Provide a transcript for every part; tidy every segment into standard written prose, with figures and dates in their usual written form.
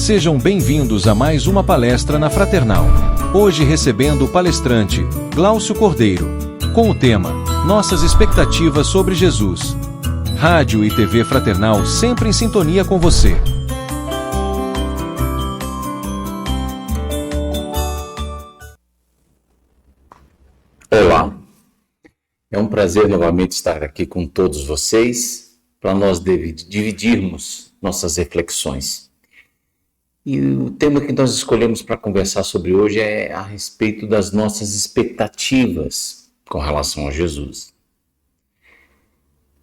Sejam bem-vindos a mais uma palestra na Fraternal. Hoje recebendo o palestrante Glaucio Cordeiro, com o tema Nossas expectativas sobre Jesus. Rádio e TV Fraternal sempre em sintonia com você. Olá, é um prazer novamente estar aqui com todos vocês para nós dividirmos nossas reflexões. E o tema que nós escolhemos para conversar sobre hoje é a respeito das nossas expectativas com relação a Jesus.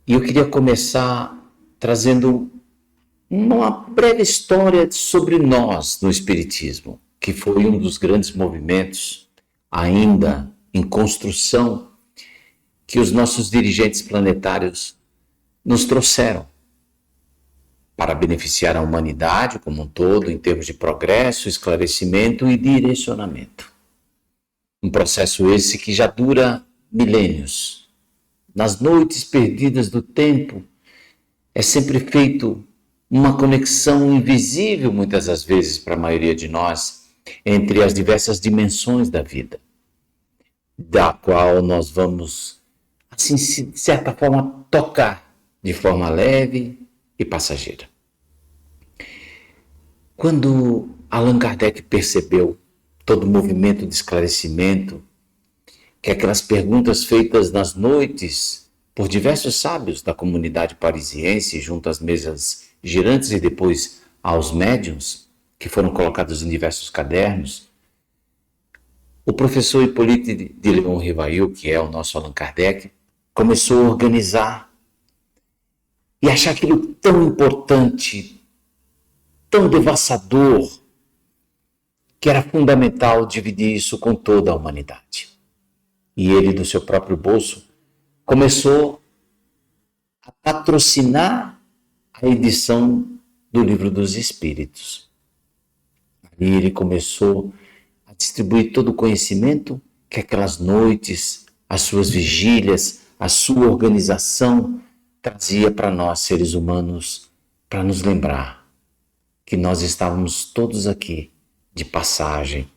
E eu queria começar trazendo uma breve história sobre nós no Espiritismo, que foi um dos grandes movimentos ainda em construção que os nossos dirigentes planetários nos trouxeram para beneficiar a humanidade como um todo em termos de progresso, esclarecimento e direcionamento. Um processo esse que já dura milênios. Nas noites perdidas do tempo, é sempre feito uma conexão invisível, muitas das vezes para a maioria de nós, entre as diversas dimensões da vida, da qual nós vamos, assim, de certa forma, tocar de forma leve e passageira. Quando Allan Kardec percebeu todo o movimento de esclarecimento, que aquelas perguntas feitas nas noites por diversos sábios da comunidade parisiense, junto às mesas girantes e depois aos médiuns, que foram colocados em diversos cadernos, o professor Hippolyte de Leon-Rivail, que é o nosso Allan Kardec, começou a organizar e achar aquilo tão importante, tão devastador, que era fundamental dividir isso com toda a humanidade. E ele, do seu próprio bolso, começou a patrocinar a edição do Livro dos Espíritos. Ali ele começou a distribuir todo o conhecimento que aquelas noites, as suas vigílias, a sua organização trazia para nós, seres humanos, para nos lembrar que nós estávamos todos aqui de passagem.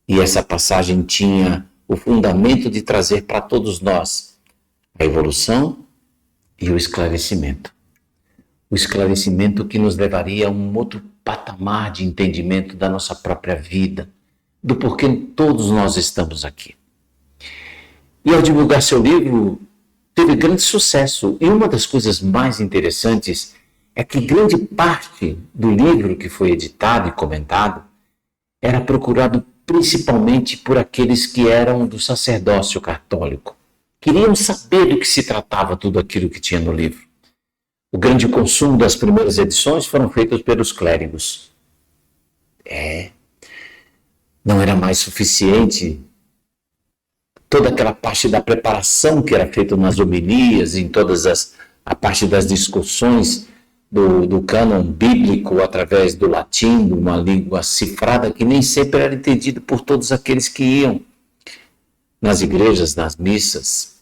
E essa passagem tinha o fundamento de trazer para todos nós a evolução e o esclarecimento. O esclarecimento que nos levaria a um outro patamar de entendimento da nossa própria vida, do porquê todos nós estamos aqui. E ao divulgar seu livro, teve grande sucesso. E uma das coisas mais interessantes é que grande parte do livro que foi editado e comentado era procurado principalmente por aqueles que eram do sacerdócio católico. Queriam saber do que se tratava tudo aquilo que tinha no livro. O grande consumo das primeiras edições foram feitos pelos clérigos. Não era mais suficiente toda aquela parte da preparação que era feita nas homilias, em todas a parte das discussões do cânon bíblico através do latim, de uma língua cifrada que nem sempre era entendida por todos aqueles que iam nas igrejas, nas missas,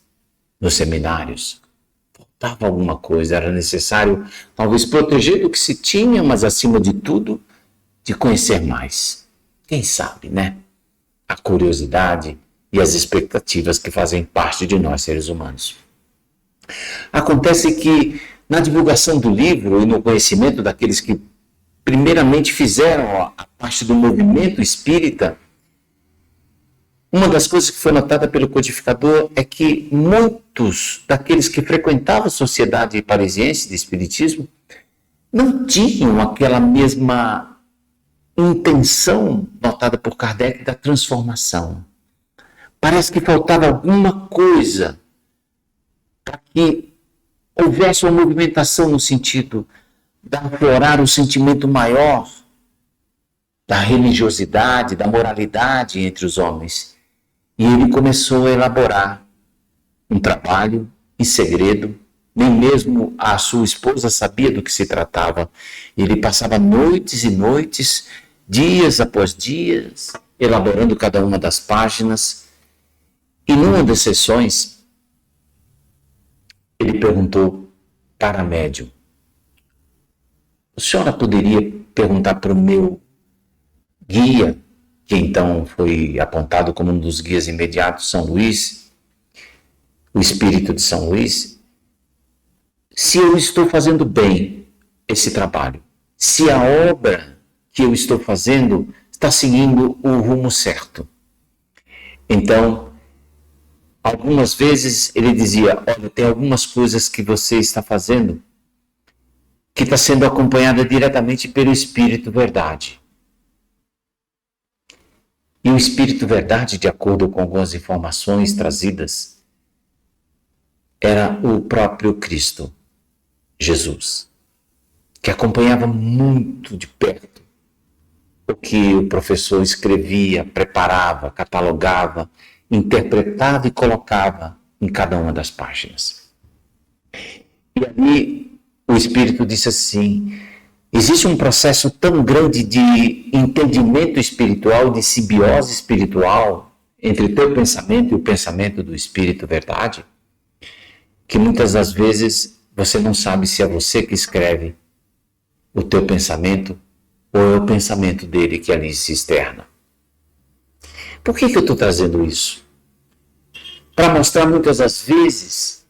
nos seminários. Faltava alguma coisa, era necessário talvez proteger do que se tinha, mas acima de tudo, de conhecer mais. Quem sabe, né? A curiosidade e as expectativas que fazem parte de nós, seres humanos. Acontece que, na divulgação do livro e no conhecimento daqueles que primeiramente fizeram a parte do movimento espírita, uma das coisas que foi notada pelo codificador é que muitos daqueles que frequentavam a sociedade parisiense de espiritismo não tinham aquela mesma intenção notada por Kardec da transformação. Parece que faltava alguma coisa para que houvesse uma movimentação no sentido de aflorar um sentimento maior da religiosidade, da moralidade entre os homens. E ele começou a elaborar um trabalho em segredo, nem mesmo a sua esposa sabia do que se tratava. Ele passava noites e noites, dias após dias, elaborando cada uma das páginas. E numa das sessões, ele perguntou para a médium: a senhora poderia perguntar para o meu guia, que então foi apontado como um dos guias imediatos, São Luís, o Espírito de São Luís, se eu estou fazendo bem esse trabalho, se a obra que eu estou fazendo está seguindo o rumo certo. Então, algumas vezes ele dizia, olha, tem algumas coisas que você está fazendo que está sendo acompanhada diretamente pelo Espírito Verdade. E o Espírito Verdade, de acordo com algumas informações trazidas, era o próprio Cristo, Jesus, que acompanhava muito de perto o que o professor escrevia, preparava, catalogava, interpretava e colocava em cada uma das páginas. E ali o Espírito disse assim, existe um processo tão grande de entendimento espiritual, de simbiose espiritual entre o teu pensamento e o pensamento do Espírito Verdade, que muitas das vezes você não sabe se é você que escreve o teu pensamento ou é o pensamento dele que ali se externa. Por que eu estou trazendo isso? Para mostrar muitas das vezes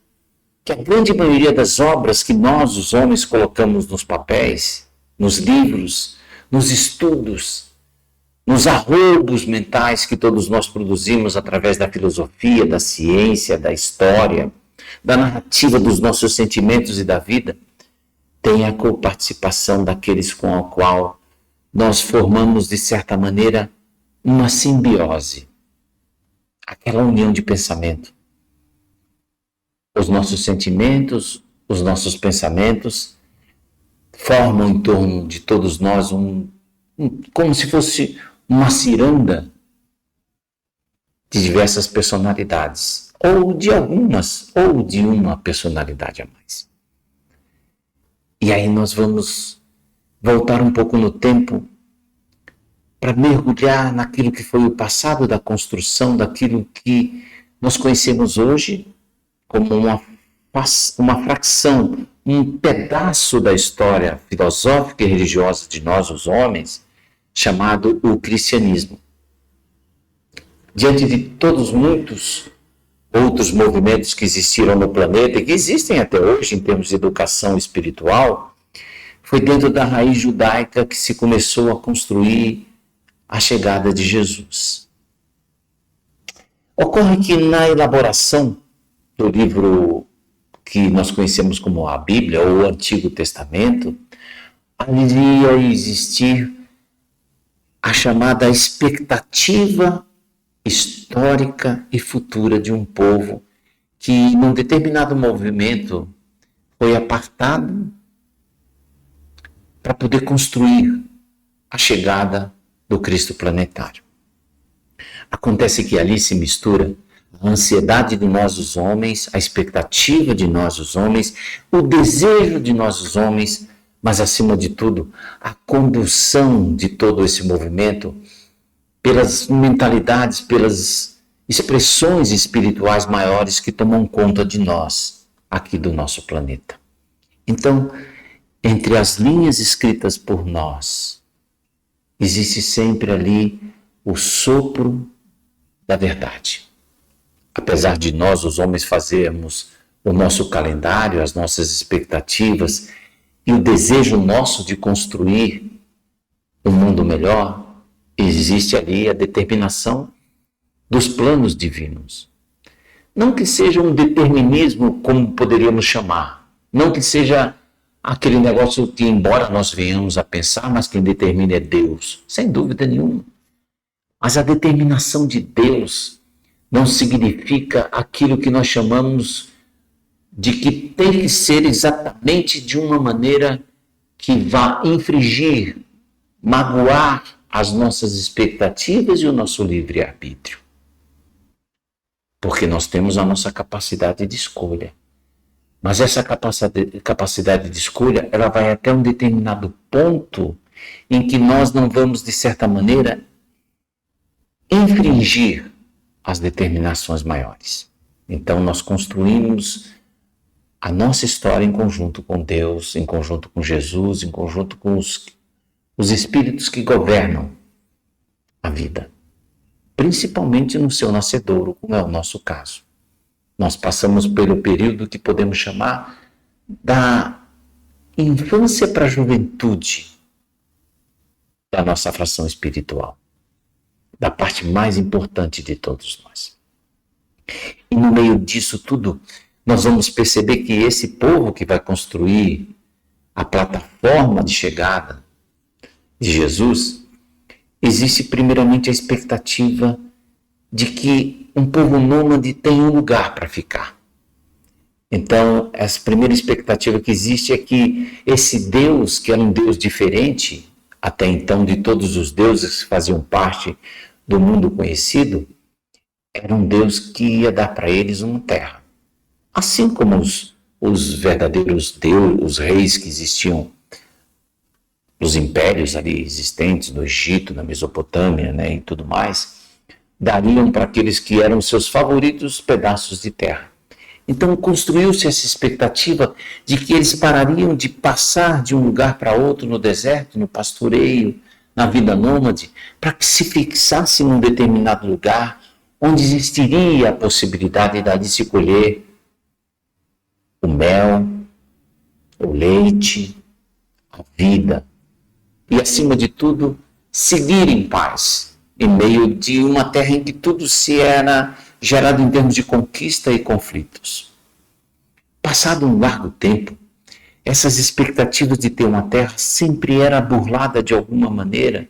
que a grande maioria das obras que nós, os homens, colocamos nos papéis, nos livros, nos estudos, nos arroubos mentais que todos nós produzimos através da filosofia, da ciência, da história, da narrativa dos nossos sentimentos e da vida, tem a coparticipação daqueles com a qual nós formamos, de certa maneira, uma simbiose, aquela união de pensamento. Os nossos sentimentos, os nossos pensamentos formam em torno de todos nós como se fosse uma ciranda de diversas personalidades, ou de algumas, ou de uma personalidade a mais. E aí nós vamos voltar um pouco no tempo para mergulhar naquilo que foi o passado da construção daquilo que nós conhecemos hoje como uma fração, um pedaço da história filosófica e religiosa de nós, os homens, chamado o cristianismo. Diante de todos muitos outros movimentos que existiram no planeta e que existem até hoje em termos de educação espiritual, foi dentro da raiz judaica que se começou a construir a chegada de Jesus. Ocorre que na elaboração do livro que nós conhecemos como a Bíblia ou o Antigo Testamento, ali ia existir a chamada expectativa histórica e futura de um povo que, num determinado movimento, foi apartado para poder construir a chegada do Cristo planetário. Acontece que ali se mistura a ansiedade de nós os homens, a expectativa de nós os homens, o desejo de nós os homens, mas acima de tudo, a condução de todo esse movimento pelas mentalidades, pelas expressões espirituais maiores que tomam conta de nós, aqui do nosso planeta. Então, entre as linhas escritas por nós, existe sempre ali o sopro da verdade. Apesar de nós, os homens, fazermos o nosso calendário, as nossas expectativas e o desejo nosso de construir um mundo melhor, existe ali a determinação dos planos divinos. Não que seja um determinismo, como poderíamos chamar, não que seja aquele negócio que, embora nós venhamos a pensar, mas quem determina é Deus, sem dúvida nenhuma. Mas a determinação de Deus não significa aquilo que nós chamamos de que tem que ser exatamente de uma maneira que vá infringir, magoar as nossas expectativas e o nosso livre-arbítrio. Porque nós temos a nossa capacidade de escolha. Mas essa capacidade de escolha, ela vai até um determinado ponto em que nós não vamos, de certa maneira, infringir as determinações maiores. Então nós construímos a nossa história em conjunto com Deus, em conjunto com Jesus, em conjunto com os espíritos que governam a vida, principalmente no seu nascedouro, como é o nosso caso. Nós passamos pelo período que podemos chamar da infância para a juventude da nossa fração espiritual, da parte mais importante de todos nós. E no meio disso tudo, nós vamos perceber que esse povo que vai construir a plataforma de chegada de Jesus, existe primeiramente a expectativa de que um povo nômade tem um lugar para ficar. Então, essa primeira expectativa que existe é que esse Deus, que era um Deus diferente, até então de todos os deuses que faziam parte do mundo conhecido, era um Deus que ia dar para eles uma terra. Assim como os verdadeiros deuses, os reis que existiam, os impérios ali existentes no Egito, na Mesopotâmia, né, e tudo mais, dariam para aqueles que eram seus favoritos pedaços de terra. Então construiu-se essa expectativa de que eles parariam de passar de um lugar para outro no deserto, no pastoreio, na vida nômade, para que se fixasse num determinado lugar onde existiria a possibilidade de se colher o mel, o leite, a vida e, acima de tudo, seguir em paz em meio de uma terra em que tudo se era gerado em termos de conquista e conflitos. Passado um largo tempo, essas expectativas de ter uma terra sempre era burlada de alguma maneira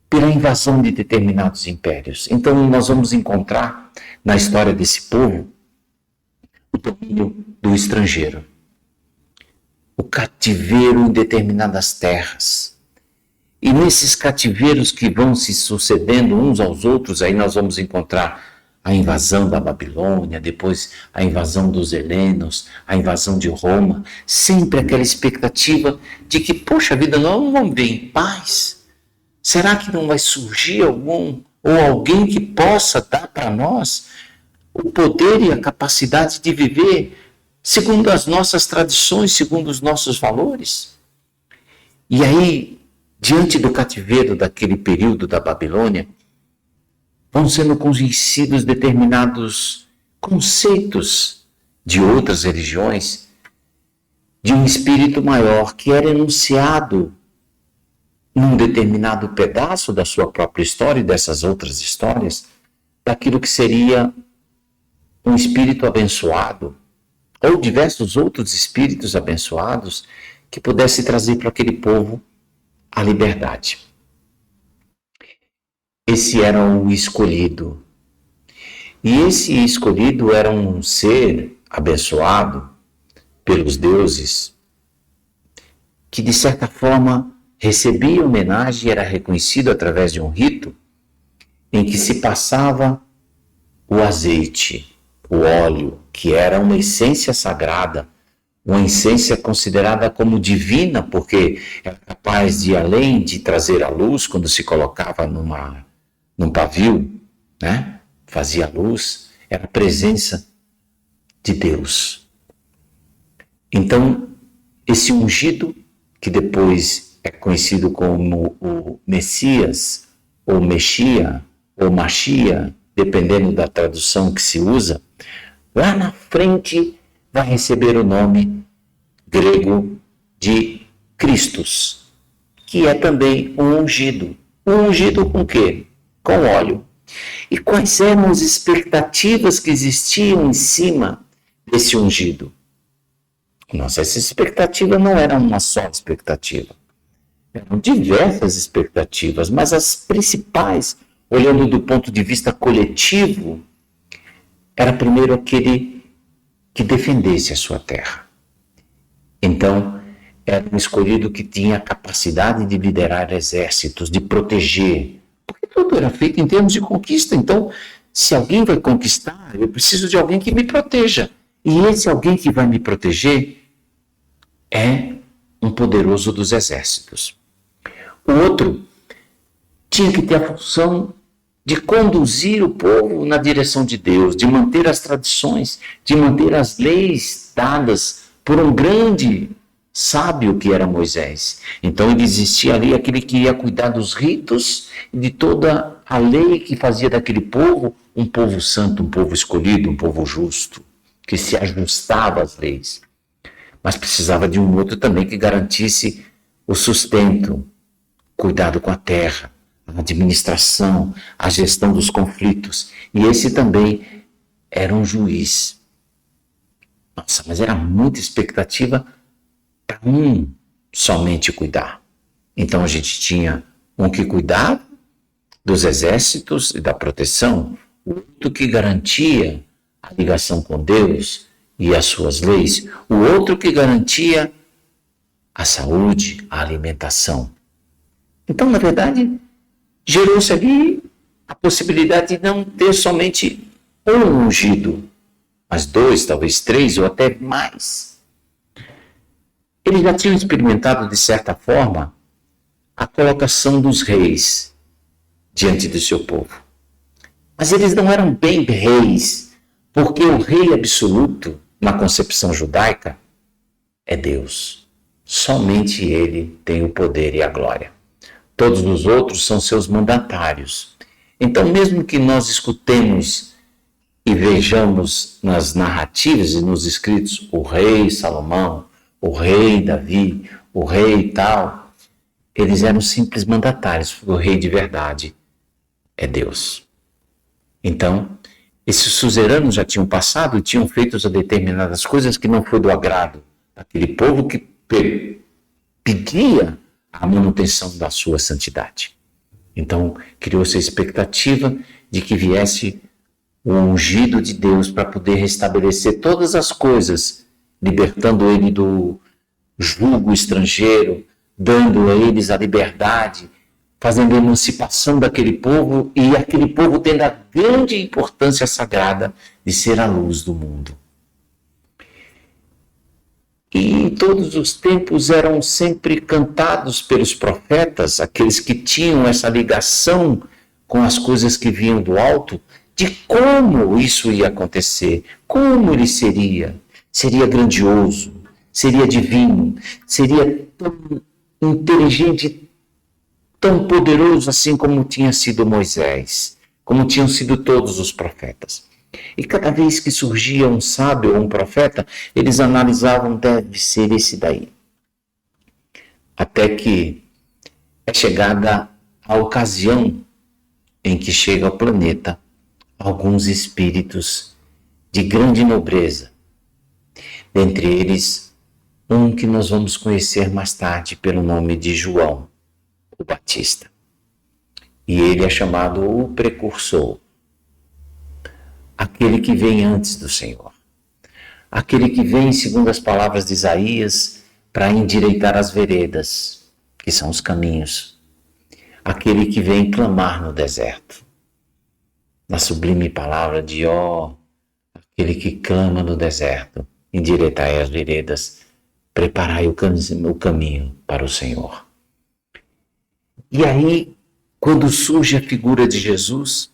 pela invasão de determinados impérios. Então nós vamos encontrar na história desse povo o domínio do estrangeiro, o cativeiro em determinadas terras. E nesses cativeiros que vão se sucedendo uns aos outros, aí nós vamos encontrar a invasão da Babilônia, depois a invasão dos helenos, a invasão de Roma, sempre aquela expectativa de que, poxa vida, nós não vamos ver em paz? Será que não vai surgir alguém que possa dar para nós o poder e a capacidade de viver segundo as nossas tradições, segundo os nossos valores? E aí, diante do cativeiro daquele período da Babilônia, vão sendo conhecidos determinados conceitos de outras religiões, de um espírito maior que era enunciado num determinado pedaço da sua própria história e dessas outras histórias, daquilo que seria um espírito abençoado, ou diversos outros espíritos abençoados que pudesse trazer para aquele povo a liberdade. Esse era o escolhido. E esse escolhido era um ser abençoado pelos deuses, que de certa forma recebia homenagem e era reconhecido através de um rito em que se passava o azeite, o óleo, que era uma essência sagrada, uma essência considerada como divina, porque era capaz de, além de trazer a luz, quando se colocava num pavio, né? Fazia luz, era a presença de Deus. Então, esse ungido, que depois é conhecido como o Messias, ou Mexia, ou Machia, dependendo da tradução que se usa, lá na frente vai receber o nome grego de Christos, que é também um ungido. Um ungido com quê? Com óleo. E quais eram as expectativas que existiam em cima desse ungido? Nossa, essa expectativa não era uma só expectativa. Eram diversas expectativas, mas as principais, olhando do ponto de vista coletivo, era primeiro aquele que defendesse a sua terra. Então, era um escolhido que tinha a capacidade de liderar exércitos, de proteger, porque tudo era feito em termos de conquista. Então, se alguém vai conquistar, eu preciso de alguém que me proteja. E esse alguém que vai me proteger é um poderoso dos exércitos. O outro tinha que ter a função de conduzir o povo na direção de Deus, de manter as tradições, de manter as leis dadas por um grande sábio que era Moisés. Então ele existia ali aquele que ia cuidar dos ritos de toda a lei que fazia daquele povo um povo santo, um povo escolhido, um povo justo, que se ajustava às leis. Mas precisava de um outro também que garantisse o sustento, cuidado com a terra, a administração, a gestão dos conflitos. E esse também era um juiz. Nossa, mas era muita expectativa para um somente cuidar. Então a gente tinha um que cuidava dos exércitos e da proteção, o outro que garantia a ligação com Deus e as suas leis, o outro que garantia a saúde, a alimentação. Então, na verdade, gerou-se ali a possibilidade de não ter somente um ungido, mas 2, talvez 3 ou até mais. Eles já tinham experimentado, de certa forma, a colocação dos reis diante do seu povo. Mas eles não eram bem reis, porque o rei absoluto, na concepção judaica, é Deus. Somente ele tem o poder e a glória. Todos os outros são seus mandatários. Então, mesmo que nós escutemos e vejamos nas narrativas e nos escritos o rei Salomão, o rei Davi, o rei tal, eles eram simples mandatários, porque o rei de verdade é Deus. Então, esses suzeranos já tinham passado e tinham feito determinadas coisas que não foi do agrado daquele povo que pedia a manutenção da sua santidade. Então, criou-se a expectativa de que viesse o ungido de Deus para poder restabelecer todas as coisas, libertando ele do jugo estrangeiro, dando a eles a liberdade, fazendo a emancipação daquele povo e aquele povo tendo a grande importância sagrada de ser a luz do mundo. E em todos os tempos eram sempre cantados pelos profetas, aqueles que tinham essa ligação com as coisas que vinham do alto, de como isso ia acontecer, como ele seria. Seria grandioso, seria divino, seria tão inteligente, tão poderoso assim como tinha sido Moisés, como tinham sido todos os profetas. E cada vez que surgia um sábio ou um profeta, eles analisavam, deve ser esse daí. Até que é chegada a ocasião em que chega ao planeta alguns espíritos de grande nobreza. Dentre eles, um que nós vamos conhecer mais tarde pelo nome de João, o Batista. E ele é chamado o precursor, aquele que vem antes do Senhor, aquele que vem, segundo as palavras de Isaías, para endireitar as veredas, que são os caminhos, aquele que vem clamar no deserto, na sublime palavra de aquele que clama no deserto, endireitai as veredas, preparai o caminho para o Senhor. E aí, quando surge a figura de Jesus,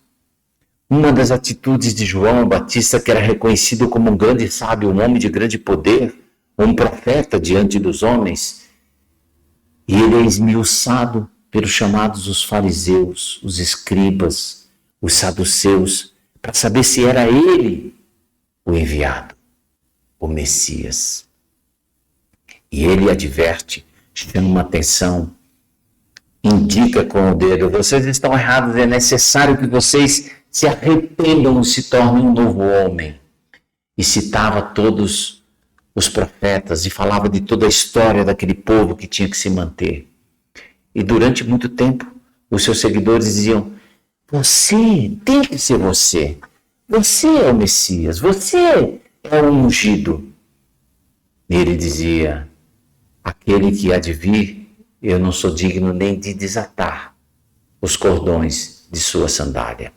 uma das atitudes de João Batista, que era reconhecido como um grande sábio, um homem de grande poder, um profeta diante dos homens, e ele é esmiuçado pelos chamados os fariseus, os escribas, os saduceus, para saber se era ele o enviado, o Messias. E ele adverte, chama atenção, indica com o dedo: vocês estão errados, é necessário que vocês se arrependam e se tornem um novo homem. E citava todos os profetas e falava de toda a história daquele povo que tinha que se manter. E durante muito tempo, os seus seguidores diziam: você, tem que ser você. Você é o Messias, você é o ungido. E ele dizia: aquele que há de vir, eu não sou digno nem de desatar os cordões de sua sandália.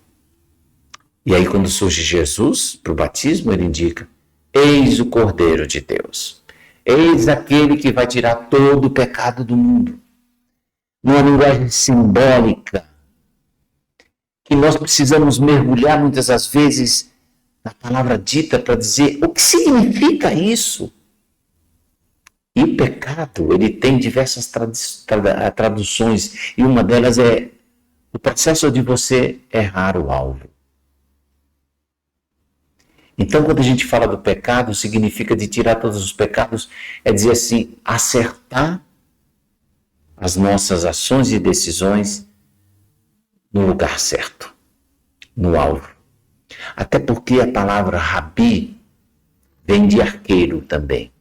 E aí, quando surge Jesus para o batismo, ele indica: eis o Cordeiro de Deus. Eis aquele que vai tirar todo o pecado do mundo. Numa linguagem simbólica, que nós precisamos mergulhar muitas das vezes na palavra dita para dizer o que significa isso. E o pecado, ele tem diversas traduções, e uma delas é o processo de você errar o alvo. Então, quando a gente fala do pecado, significa de tirar todos os pecados, é dizer assim, acertar as nossas ações e decisões no lugar certo, no alvo. Até porque a palavra rabi vem de arqueiro também,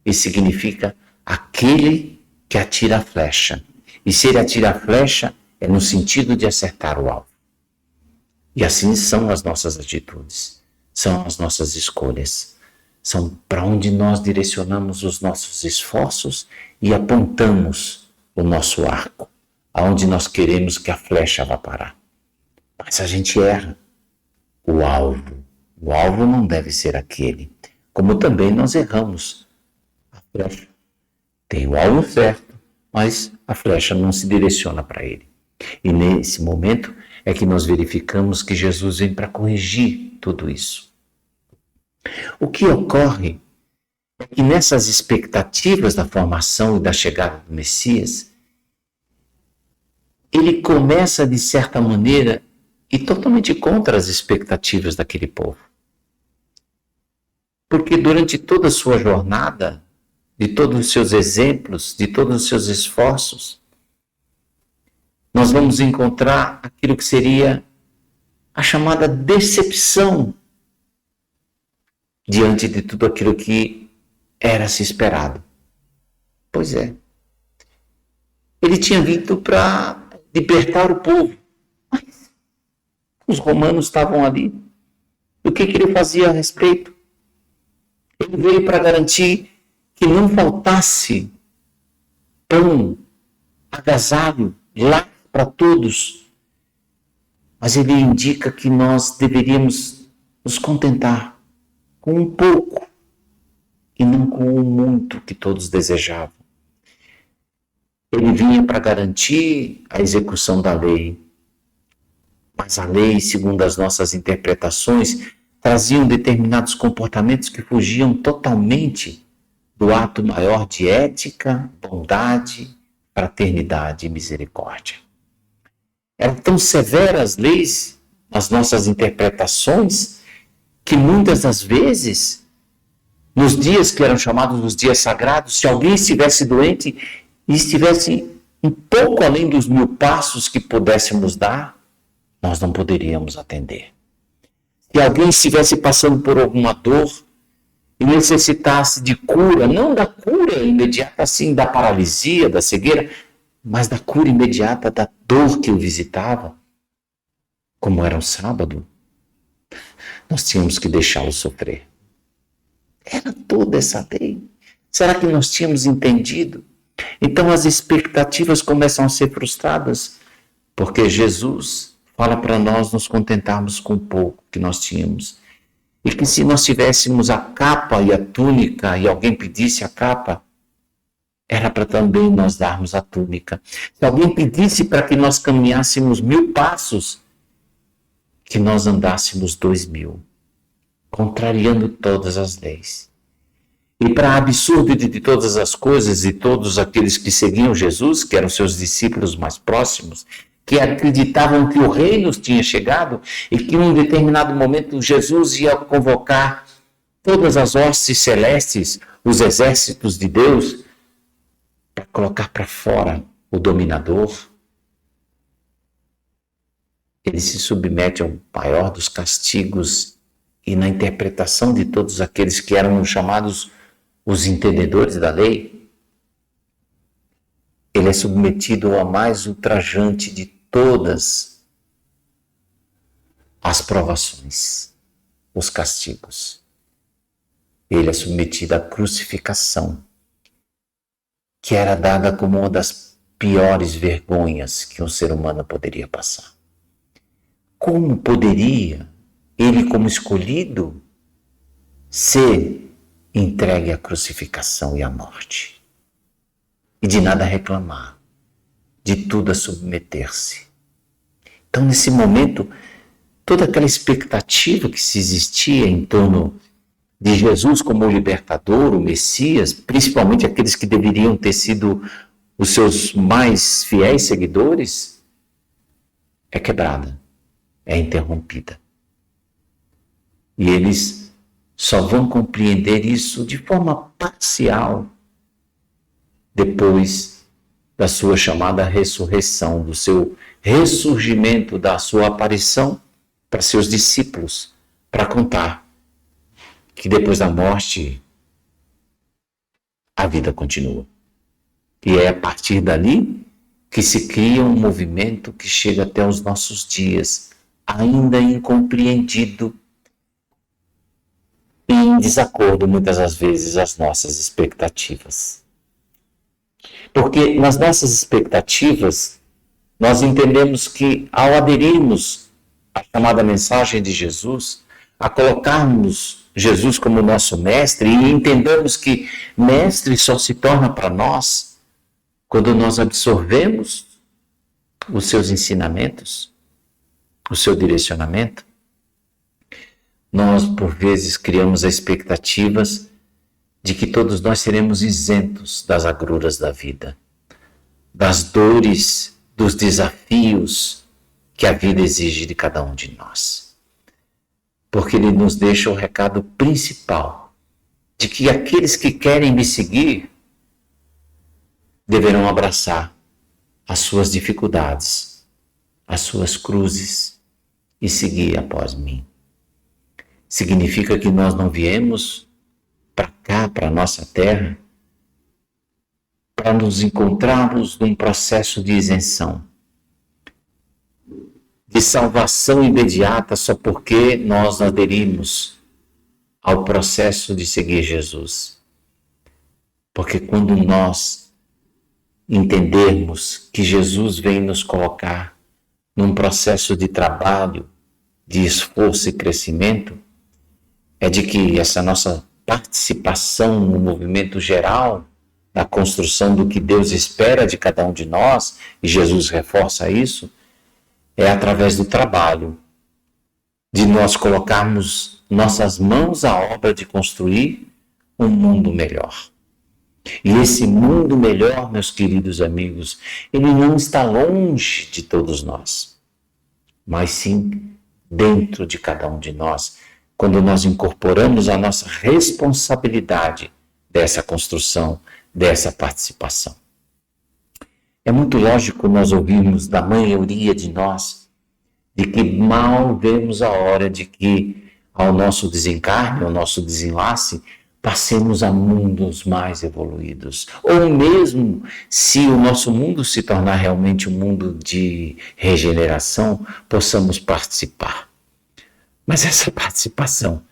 e significa aquele que atira a flecha. E se ele atira a flecha, é no sentido de acertar o alvo. E assim são as nossas atitudes, são as nossas escolhas, são para onde nós direcionamos os nossos esforços e apontamos o nosso arco, aonde nós queremos que a flecha vá parar. Mas a gente erra o alvo. O alvo não deve ser aquele. Como também nós erramos a flecha. Tem o alvo certo, mas a flecha não se direciona para ele. E nesse momento é que nós verificamos que Jesus vem para corrigir tudo isso. O que ocorre é que nessas expectativas da formação e da chegada do Messias, ele começa, de certa maneira, e totalmente contra as expectativas daquele povo. Porque durante toda a sua jornada, de todos os seus exemplos, de todos os seus esforços, nós vamos encontrar aquilo que seria a chamada decepção diante de tudo aquilo que era se esperado. Pois é. Ele tinha vindo para libertar o povo. Mas os romanos estavam ali. O que ele fazia a respeito? Ele veio para garantir que não faltasse pão, agasalho, lá para todos. Mas ele indica que nós deveríamos nos contentar com um pouco e não com o muito que todos desejavam. Ele vinha para garantir a execução da lei. Mas a lei, segundo as nossas interpretações, traziam determinados comportamentos que fugiam totalmente do ato maior de ética, bondade, fraternidade e misericórdia. Eram tão severas as leis, as nossas interpretações, que muitas das vezes, nos dias que eram chamados os dias sagrados, se alguém estivesse doente e estivesse um pouco além dos 1000 passos que pudéssemos dar, nós não poderíamos atender. Se alguém estivesse passando por alguma dor e necessitasse de cura, não da cura imediata assim da paralisia, da cegueira, mas da cura imediata da dor que o visitava, como era um sábado, nós tínhamos que deixá-lo sofrer. Era toda essa lei. Será que nós tínhamos entendido? Então as expectativas começam a ser frustradas, porque Jesus fala para nós nos contentarmos com o pouco que nós tínhamos. E que se nós tivéssemos a capa e a túnica e alguém pedisse a capa, era para também nós darmos a túnica. Se alguém pedisse para que nós caminhássemos 1000 passos, que nós andássemos 2000, contrariando todas as leis. E para absurdo de todas as coisas e todos aqueles que seguiam Jesus, que eram seus discípulos mais próximos, que acreditavam que o reino tinha chegado e que em um determinado momento Jesus ia convocar todas as hostes celestes, os exércitos de Deus, para colocar para fora o dominador. Ele se submete ao maior dos castigos e na interpretação de todos aqueles que eram chamados os entendedores da lei, ele é submetido ao mais ultrajante de todas as provações, os castigos. Ele é submetido à crucificação, que era dada como uma das piores vergonhas que um ser humano poderia passar. Como poderia ele, como escolhido, ser entregue à crucificação e à morte? E de nada reclamar, de tudo a submeter-se. Então, nesse momento, toda aquela expectativa que se existia em torno de Jesus como o libertador, o Messias, principalmente aqueles que deveriam ter sido os seus mais fiéis seguidores, é quebrada, é interrompida. E eles só vão compreender isso de forma parcial depois da sua chamada ressurreição, do seu ressurgimento, da sua aparição para seus discípulos, para contar que depois da morte a vida continua. E é a partir dali que se cria um movimento que chega até os nossos dias, ainda incompreendido e em desacordo, muitas das vezes, às nossas expectativas. Porque nas nossas expectativas, nós entendemos que ao aderirmos à chamada mensagem de Jesus, a colocarmos Jesus como nosso mestre e entendemos que mestre só se torna para nós quando nós absorvemos os seus ensinamentos, o seu direcionamento, nós por vezes criamos expectativas de que todos nós seremos isentos das agruras da vida, das dores, dos desafios que a vida exige de cada um de nós. Porque ele nos deixa o recado principal de que aqueles que querem me seguir deverão abraçar as suas dificuldades, as suas cruzes e seguir após mim. Significa que nós não viemos para cá, para a nossa terra, para nos encontrarmos num processo de isenção, de salvação imediata só porque nós aderimos ao processo de seguir Jesus. Porque quando nós entendermos que Jesus vem nos colocar num processo de trabalho, de esforço e crescimento, é de que essa nossa participação no movimento geral da construção do que Deus espera de cada um de nós, e Jesus reforça isso, é através do trabalho, de nós colocarmos nossas mãos à obra de construir um mundo melhor. E esse mundo melhor, meus queridos amigos, ele não está longe de todos nós, mas sim dentro de cada um de nós, quando nós incorporamos a nossa responsabilidade dessa construção, dessa participação. É muito lógico nós ouvirmos da maioria de nós de que mal vemos a hora de que ao nosso desencarne, ao nosso desenlace, passemos a mundos mais evoluídos. Ou mesmo se o nosso mundo se tornar realmente um mundo de regeneração, possamos participar. Mas essa participação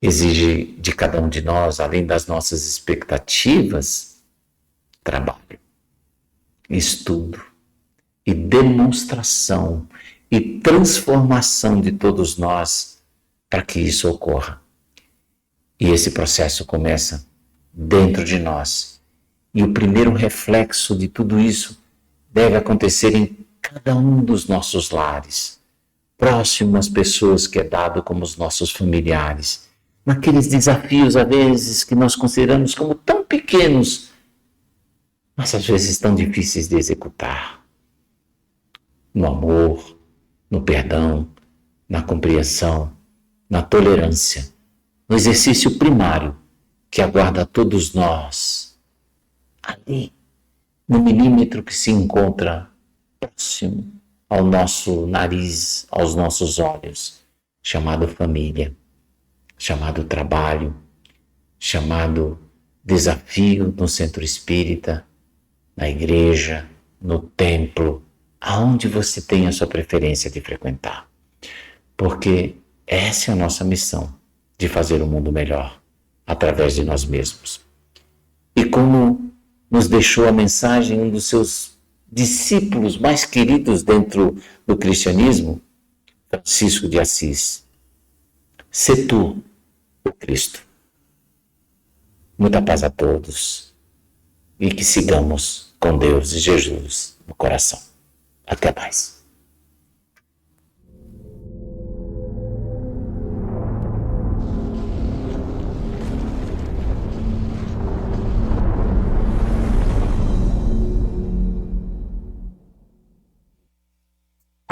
exige de cada um de nós, além das nossas expectativas, trabalho, estudo e demonstração e transformação de todos nós para que isso ocorra. E esse processo começa dentro de nós. E o primeiro reflexo de tudo isso deve acontecer em cada um dos nossos lares, próximo às pessoas que é dado como os nossos familiares, naqueles desafios, às vezes, que nós consideramos como tão pequenos, mas às vezes tão difíceis de executar. No amor, no perdão, na compreensão, na tolerância, no exercício primário que aguarda a todos nós, ali, no milímetro que se encontra próximo ao nosso nariz, aos nossos olhos, chamado família, chamado trabalho, chamado desafio no centro espírita, na igreja, no templo, aonde você tem a sua preferência de frequentar. Porque essa é a nossa missão, de fazer o mundo melhor, através de nós mesmos. E como nos deixou a mensagem um dos seus discípulos mais queridos dentro do cristianismo, Francisco de Assis: sê tu o Cristo. Muita paz a todos e que sigamos com Deus e Jesus no coração. Até mais.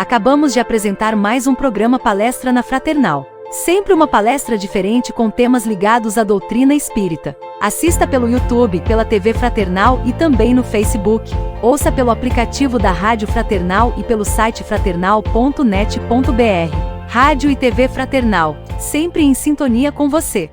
Acabamos de apresentar mais um programa Palestra na Fraternal. Sempre uma palestra diferente com temas ligados à doutrina espírita. Assista pelo YouTube, pela TV Fraternal e também no Facebook. Ouça pelo aplicativo da Rádio Fraternal e pelo site fraternal.net.br. Rádio e TV Fraternal, sempre em sintonia com você.